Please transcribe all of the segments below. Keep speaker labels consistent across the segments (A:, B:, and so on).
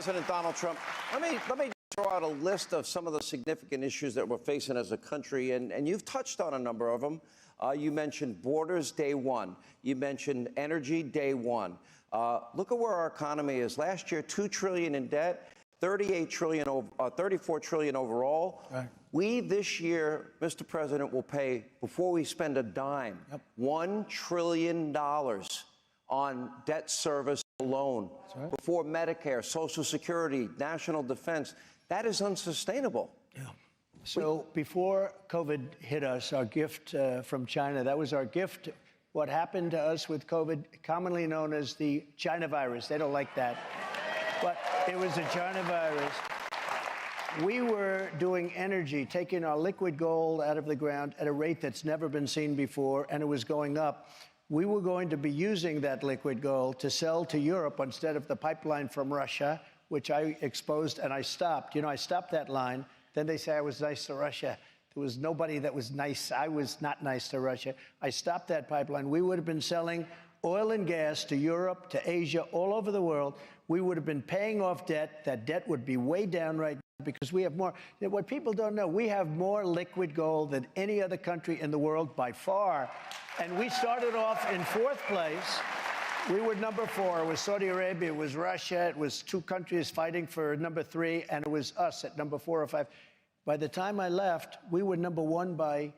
A: President Donald Trump, let me throw out a list of some of the significant issues that we're facing as a country, and you've touched on a number of them. You mentioned borders, day one. You mentioned energy, day one. Look at where our economy is. Last year, $2 trillion in debt, $34 trillion overall.
B: Right.
A: We this year, Mr. President, will pay, before we spend a dime, $1 trillion on debt service alone.
B: Right.
A: Before Medicare, Social Security, national defense. That is unsustainable.
B: Yeah. So before COVID hit us, our gift from China, that was our gift. What happened to us with COVID, commonly known as the China virus. They don't like that. But it was the China virus. We were doing energy, taking our liquid gold out of the ground at a rate that's never been seen before, and it was going up. We were going to be using that liquid gold to sell to Europe instead of the pipeline from Russia, which I exposed and I stopped. You know, I stopped that line. Then they say I was nice to Russia. There was nobody that was nice. I was not nice to Russia. I stopped that pipeline. We would have been selling oil and gas to Europe, to Asia, all over the world. We would have been paying off debt. That debt would be way down right now because we have more. What people don't know, we have more liquid gold than any other country in the world by far. And we started off in fourth place. We were number 4. It was Saudi Arabia, it was Russia, it was 2 countries fighting for number 3, and it was us at number 4 or 5. By the time I left, we were number 1 by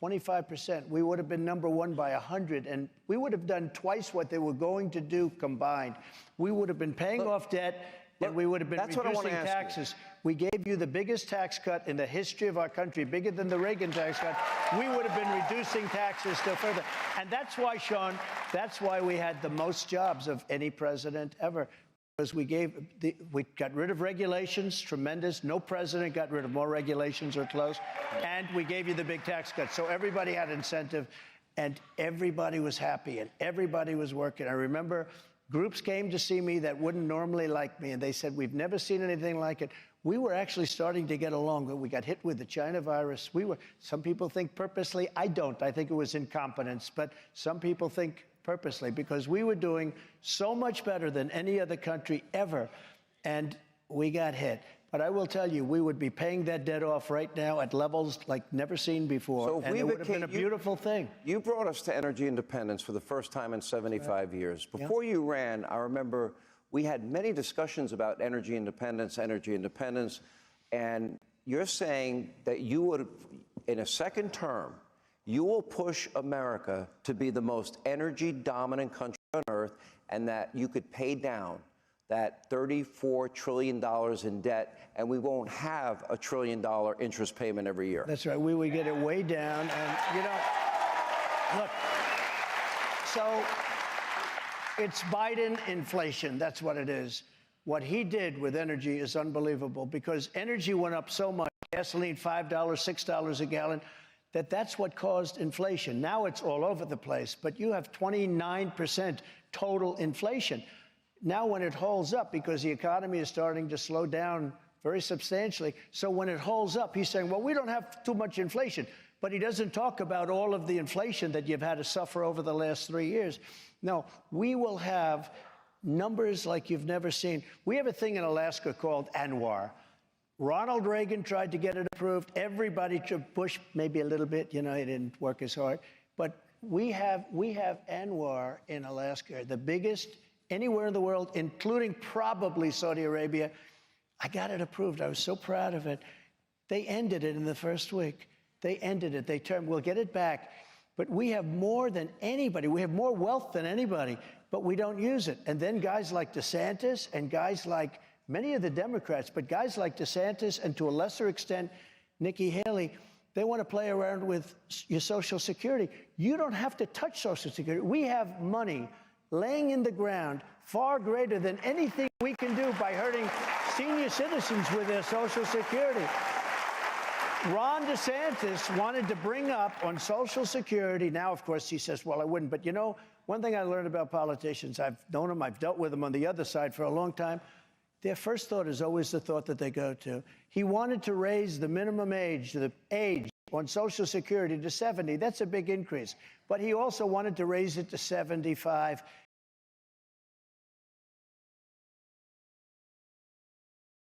B: 25%. We would have been number 1 by 100, and we would have done twice what they were going to do combined. We would have been paying off debt, and we would have been reducing taxes. We gave you the biggest tax cut in the history of our country, bigger than the Reagan tax cut. We would have been reducing taxes still further. And that's why, Sean, that's why we had the most jobs of any president ever. Because we got rid of regulations, tremendous. No president got rid of more regulations or close. And we gave you the big tax cut. So everybody had incentive, and everybody was happy, and everybody was working. I remember groups came to see me that wouldn't normally like me, and they said, we've never seen anything like it. We were actually starting to get along, but we got hit with the China virus. Some people think purposely. I don't. I think it was incompetence, but some people think purposely, because we were doing so much better than any other country ever, and we got hit. But I will tell you, we would be paying that debt off right now at levels like never seen before, so and it would have been a beautiful thing.
A: You brought us to energy independence for the first time in 75 years. Before you ran, I remember we had many discussions about energy independence, and you're saying that you would, in a second term, you will push America to be the most energy-dominant country on earth, and that you could pay down that $34 trillion in debt, and we won't have a $1 trillion interest payment every year.
B: That's right. We would get it way down. And, you know, look, so it's Biden inflation. That's what it is. What he did with energy is unbelievable, because energy went up so much, gasoline $5, $6 a gallon, that's what caused inflation. Now it's all over the place, but you have 29% total inflation. Now when it holds up, because the economy is starting to slow down very substantially, so when it holds up, he's saying, well, we don't have too much inflation. But he doesn't talk about all of the inflation that you've had to suffer over the last 3 years. No, we will have numbers like you've never seen. We have a thing in Alaska called ANWR. Ronald Reagan tried to get it approved. Everybody tried, Bush maybe a little bit, you know, he didn't work as hard. But we have ANWR in Alaska, the biggest anywhere in the world, including probably Saudi Arabia. I got it approved. I was so proud of it. They ended it in the first week. They ended it. They turned, we'll get it back. But we have more than anybody. We have more wealth than anybody, but we don't use it. And then guys like DeSantis and guys like many of the Democrats, but guys like DeSantis and to a lesser extent, Nikki Haley, they want to play around with your Social Security. You don't have to touch Social Security. We have money laying in the ground far greater than anything we can do by hurting senior citizens with their Social Security. Ron DeSantis wanted to bring up on Social Security. Now, of course, he says, well, I wouldn't. But, you know, one thing I learned about politicians, I've known them, I've dealt with them on the other side for a long time. Their first thought is always the thought that they go to. He wanted to raise the minimum age, the age on Social Security to 70. That's a big increase. But he also wanted to raise it to 75.